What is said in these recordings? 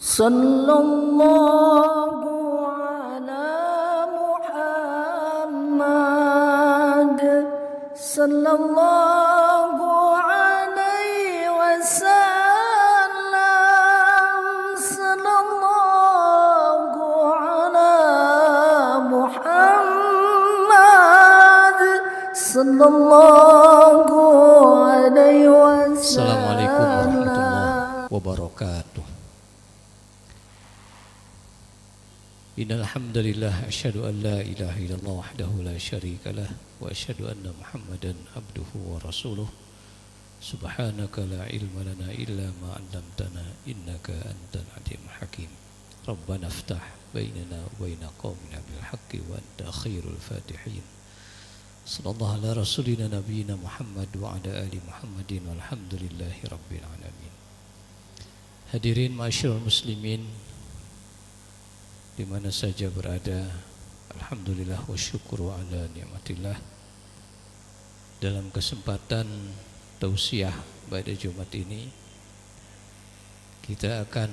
Sallallahu ala Muhammad sallallahu alaihi wasallam sallallahu ala Muhammad sallallahu alaihi wasallam. Assalamualaikum warahmatullahi wabarakatuh. Innal hamdalillah asyhadu an la ilaha illallah wahdahu la syarika lah wa asyhadu anna Muhammadan abduhu wa rasuluh. Subhanaka la ilma lana illa ma 'allamtana innaka antal alimul hakim. Rabbana iftah bainana wa baina qaumina bil haqqi wa anta khairul fatihin. Sallallahu ala rasulina nabiyina Muhammad wa ala ali Muhammadin walhamdulillahi rabbil alamin. Hadirin ma'asyiral muslimin di mana saja berada, alhamdulillah wa syukru ala nikmatillah. Dalam kesempatan tausiah pada Jumat ini, kita akan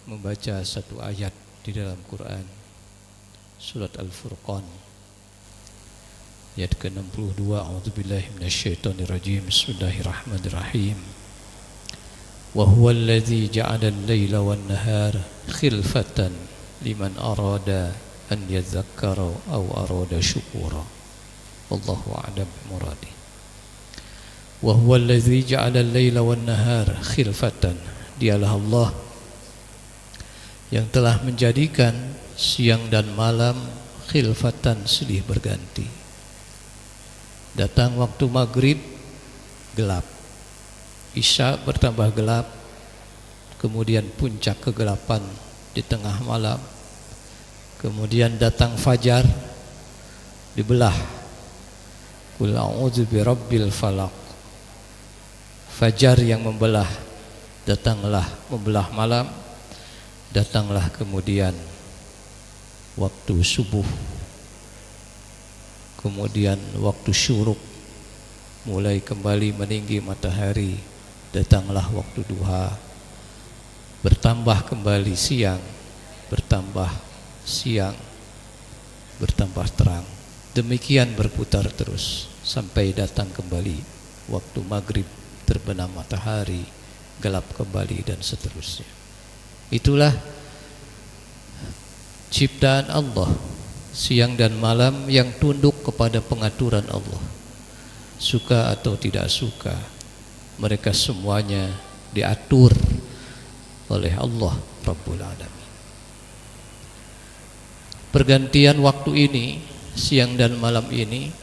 membaca satu ayat di dalam Quran, surat Al-Furqan, ayat ke-62. A'udzubillahi minasyaitonirrajim. Bismillahirrahmanirrahim. Wa huwa alladzi ja'ala al-laila wan-nahara khilfatan liman arada an yadzakkara aw arada syukura. Wallahu a'lam bimuradi. Wa huwa alladzi ja'ala al-laila wan-nahara khilfatan. Dialah Allah yang telah menjadikan siang dan malam khilfatan, silih berganti. Datang waktu maghrib gelap, isya bertambah gelap, kemudian puncak kegelapan di tengah malam, kemudian datang fajar, dibelah. Qul a'udzu birabbil falaq. Fajar yang membelah, datanglah membelah malam, datanglah kemudian waktu subuh, kemudian waktu syuruk, mulai kembali meninggi matahari, datanglah waktu duha, bertambah kembali siang, bertambah siang, bertambah terang. Demikian berputar terus sampai datang kembali waktu maghrib, terbenam matahari, gelap kembali, dan seterusnya. Itulah ciptaan Allah, siang dan malam yang tunduk kepada pengaturan Allah. Suka atau tidak suka, mereka semuanya diatur oleh Allah Rabbul Alamin. Pergantian waktu ini, siang dan malam ini,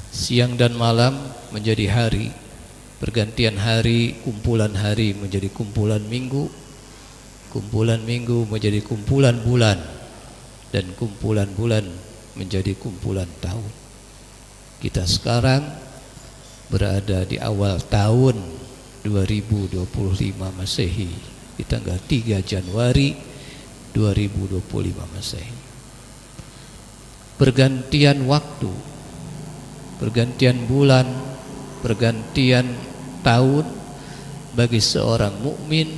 siang dan malam menjadi hari, pergantian hari, kumpulan hari menjadi kumpulan minggu, kumpulan minggu menjadi kumpulan bulan, dan kumpulan bulan menjadi kumpulan tahun. Kita sekarang berada di awal tahun 2025 Masehi, di tanggal 3 Januari 2025 Masehi. Pergantian waktu, pergantian bulan, pergantian tahun bagi seorang mukmin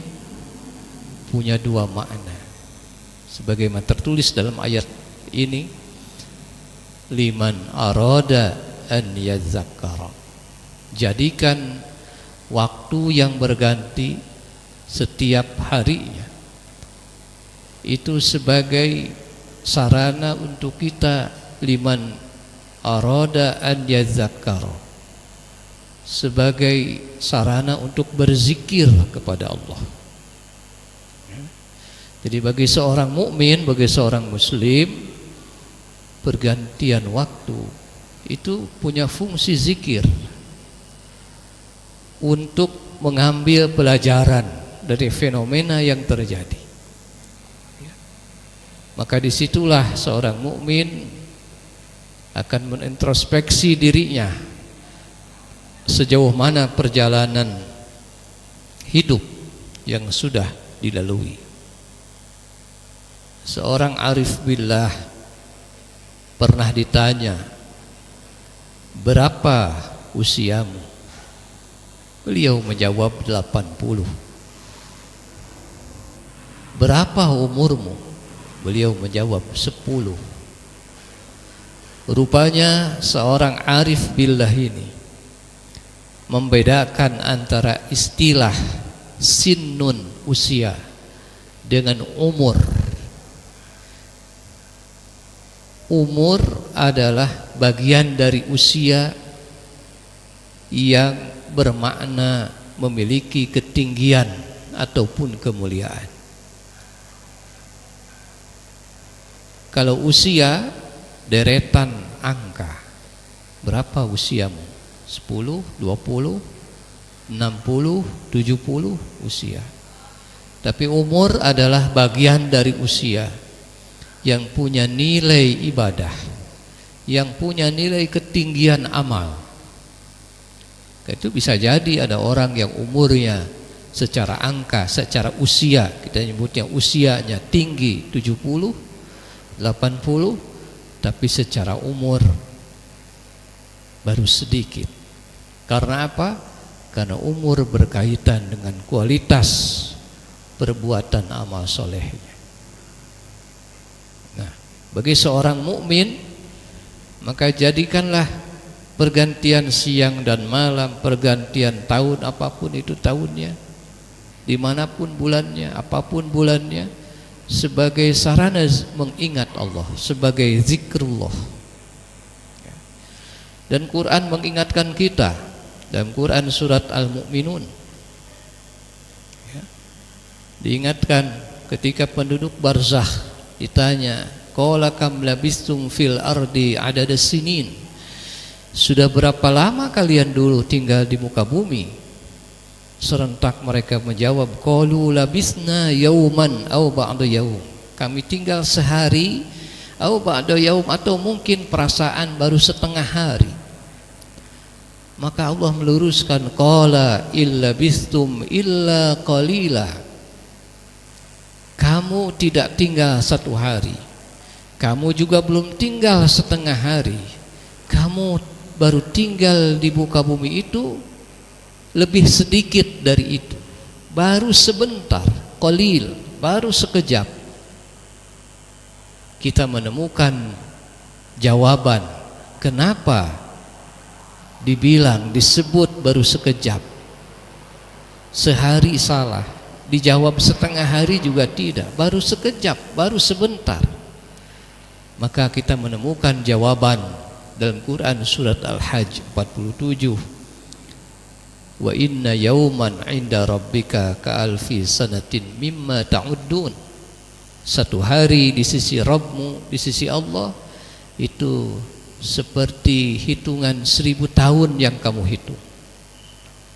punya dua makna. Sebagaimana tertulis dalam ayat ini, liman arada an yazakkara. Jadikan waktu yang berganti setiap harinya itu sebagai sarana untuk kita, liman arada an yazakkara, sebagai sarana untuk berzikir kepada Allah. Jadi bagi seorang mukmin, bagi seorang muslim, pergantian waktu itu punya fungsi zikir untuk mengambil pelajaran dari fenomena yang terjadi. Maka disitulah seorang mukmin akan menintrospeksi dirinya, sejauh mana perjalanan hidup yang sudah dilalui. Seorang arif billah pernah ditanya, berapa usiamu? Beliau menjawab 80. berapa umurmu? Beliau menjawab 10. Rupanya seorang arif billah ini membedakan antara istilah sinnun, usia, dengan umur. Umur adalah bagian dari usia yang bermakna memiliki ketinggian ataupun kemuliaan. Kalau usia deretan angka. Berapa usiamu? 10, 20, 60, 70 usia. Tapi umur adalah bagian dari usia yang punya nilai ibadah, yang punya nilai ketinggian amal. Itu bisa jadi ada orang yang umurnya secara angka, secara usia, kita nyebutnya usianya tinggi 70, 80, tapi secara umur baru sedikit. Karena apa? Karena umur berkaitan dengan kualitas perbuatan amal solehnya. Nah, bagi seorang mukmin, maka jadikanlah pergantian siang dan malam, pergantian tahun, apapun itu tahunnya, dimanapun bulannya, apapun bulannya, sebagai sarana mengingat Allah, sebagai zikrullah. Dan Quran mengingatkan kita dalam Quran surat Al-Mu'minun, diingatkan ketika penduduk barzakh ditanya, qala kam labistum fil ardi adada sinin, sudah berapa lama kalian dulu tinggal di muka bumi? Serentak mereka menjawab, qalu labisna yauman aw ba'da yaum, kami tinggal sehari aw ba'da yaum, atau mungkin perasaan baru setengah hari. Maka Allah meluruskan, qala illa bistum illa qalila, kamu tidak tinggal satu hari, kamu juga belum tinggal setengah hari, kamu baru tinggal di muka bumi itu lebih sedikit dari itu, baru sebentar, qalil, baru sekejap. Kita menemukan jawaban kenapa dibilang, disebut baru sekejap. Sehari salah, dijawab setengah hari juga tidak, baru sekejap, baru sebentar. Maka kita menemukan jawaban dalam Quran surat Al-Hajj 47, wa inna yawman 'inda rabbika ka'alfi sanatin mimma ta'uddun, satu hari di sisi Rabbmu, di sisi Allah, itu seperti hitungan 1000 tahun yang kamu hitung.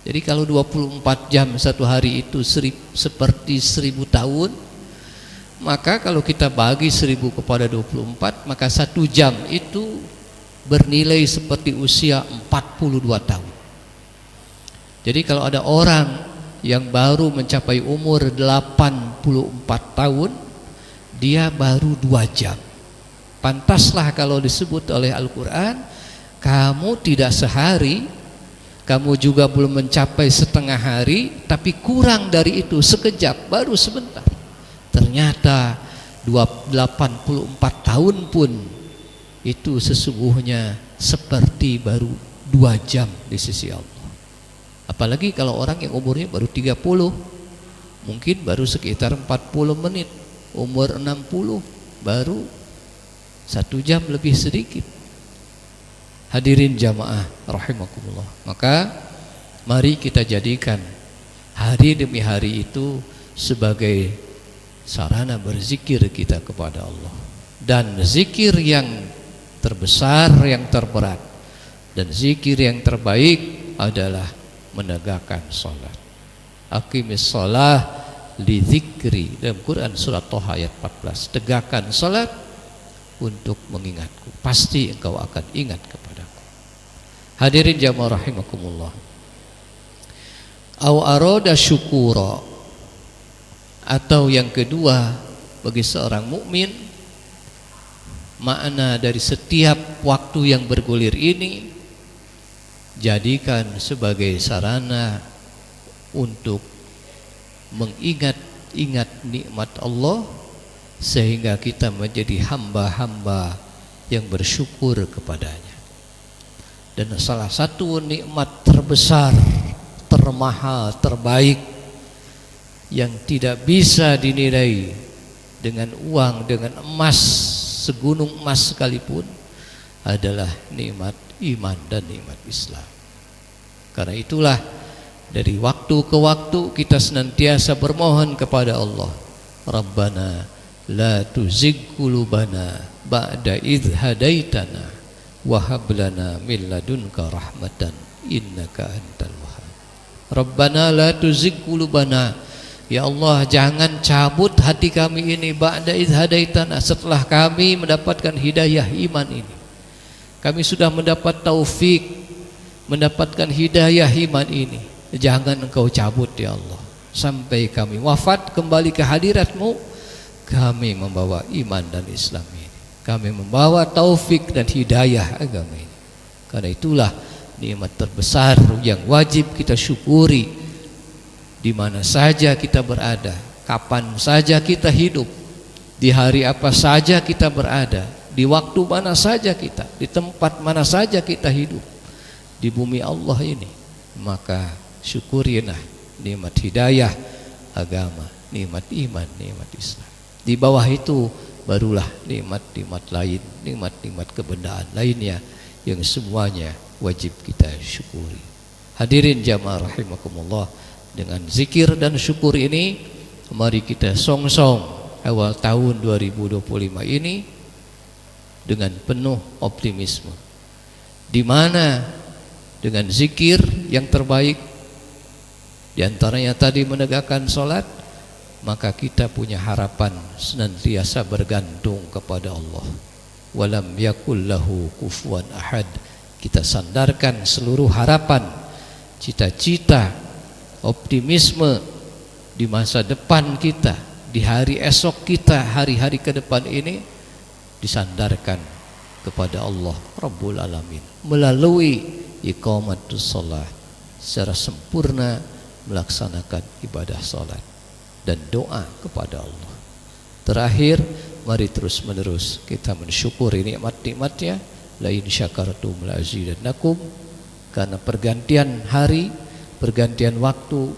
Jadi kalau 24 jam satu hari itu seperti 1000 tahun, maka kalau kita bagi 1000 kepada 24, maka 1 jam itu bernilai seperti usia 42 tahun. Jadi kalau ada orang yang baru mencapai umur 84 tahun, dia baru 2 jam. Pantaslah kalau disebut oleh Al-Quran, kamu tidak sehari, kamu juga belum mencapai setengah hari, tapi kurang dari itu, sekejap, baru sebentar. Ternyata 84 tahun pun itu sesungguhnya seperti baru 2 jam di sisi Allah. Apalagi kalau orang yang umurnya baru 30, mungkin baru sekitar 40 menit. Umur 60 baru 1 jam lebih sedikit. Hadirin jamaah rahimakumullah. Maka mari kita jadikan hari demi hari itu sebagai sarana berzikir kita kepada Allah. Dan zikir yang terbesar, yang terberat, dan zikir yang terbaik adalah menegakkan salat. Aqimis shalah li dzikri, dalam Quran surat Thaha ayat 14. Tegakkan salat untuk mengingatku, pasti engkau akan ingat kepadaku. Hadirin jamaah rahimakumullah. Au arada syukura, atau yang kedua, bagi seorang mukmin, makna dari setiap waktu yang bergulir ini jadikan sebagai sarana untuk mengingat ingat nikmat Allah sehingga kita menjadi hamba-hamba yang bersyukur kepadanya. Dan salah satu nikmat terbesar, termahal, terbaik yang tidak bisa dinilai dengan uang, dengan emas, segunung emas sekalipun, adalah nikmat iman dan nikmat Islam. Karena itulah dari waktu ke waktu kita senantiasa bermohon kepada Allah, Rabbana la tuzigh qulubana ba'da idh hadaitana wa hab lana min ladunka rahmatan innaka antal wahhab. Rabbana la tuzigh qulubana, ya Allah, jangan cabut hati kami ini ba'da idh hadaitana, setelah kami mendapatkan hidayah iman ini. Kami sudah mendapat taufik, mendapatkan hidayah iman ini, jangan Engkau cabut ya Allah sampai kami wafat kembali ke hadirat-Mu. Kami membawa iman dan Islam ini, kami membawa taufik dan hidayah agama ini. Karena itulah nikmat terbesar yang wajib kita syukuri di mana saja kita berada, kapan saja kita hidup, di hari apa saja kita berada, di waktu mana saja kita, di tempat mana saja kita hidup di bumi Allah ini. Maka syukurilah nikmat hidayah agama, nikmat iman, nikmat Islam. Di bawah itu barulah nikmat-nikmat lain, nikmat-nikmat kebendaan lainnya yang semuanya wajib kita syukuri. Hadirin jamaah rahimakumullah, dengan zikir dan syukur ini mari kita song-song awal tahun 2025 ini dengan penuh optimisme, di mana dengan zikir yang terbaik diantaranya tadi menegakkan sholat, maka kita punya harapan senantiasa bergantung kepada Allah. Walam yakul lahu kufuwan ahad. Kita sandarkan seluruh harapan, cita-cita, optimisme di masa depan kita, di hari esok kita, hari-hari ke depan ini disandarkan kepada Allah Rabbul Alamin melalui iqamatus shalah, secara sempurna melaksanakan ibadah salat dan doa kepada Allah. Terakhir, mari terus menerus kita mensyukuri nikmat-nikmatnya. La in syakartum la azidannakum. Karena pergantian hari, pergantian waktu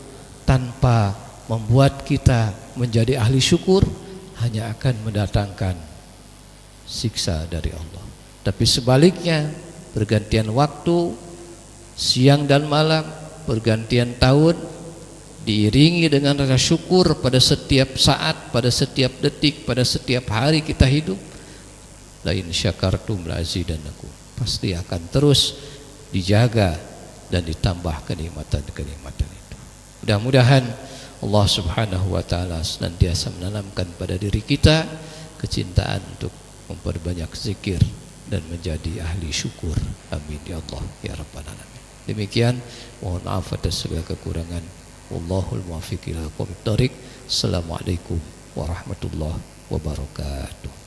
tanpa membuat kita menjadi ahli syukur hanya akan mendatangkan siksa dari Allah. Tapi sebaliknya, pergantian waktu, siang dan malam, pergantian tahun diiringi dengan rasa syukur pada setiap saat, pada setiap detik, pada setiap hari kita hidup. La in syakartum la azidannakum. Pasti akan terus dijaga dan ditambah kenikmatan-kenikmatan itu. Mudah-mudahan Allah Subhanahu wa taala senantiasa menanamkan pada diri kita kecintaan untuk memperbanyak zikir dan menjadi ahli syukur. Amin ya Allah ya rabbal alamin. Demikian, mohon maaf atas segala kekurangan. Wallahul muwaffiq ila aqwamit thoriq. Assalamualaikum warahmatullahi wabarakatuh.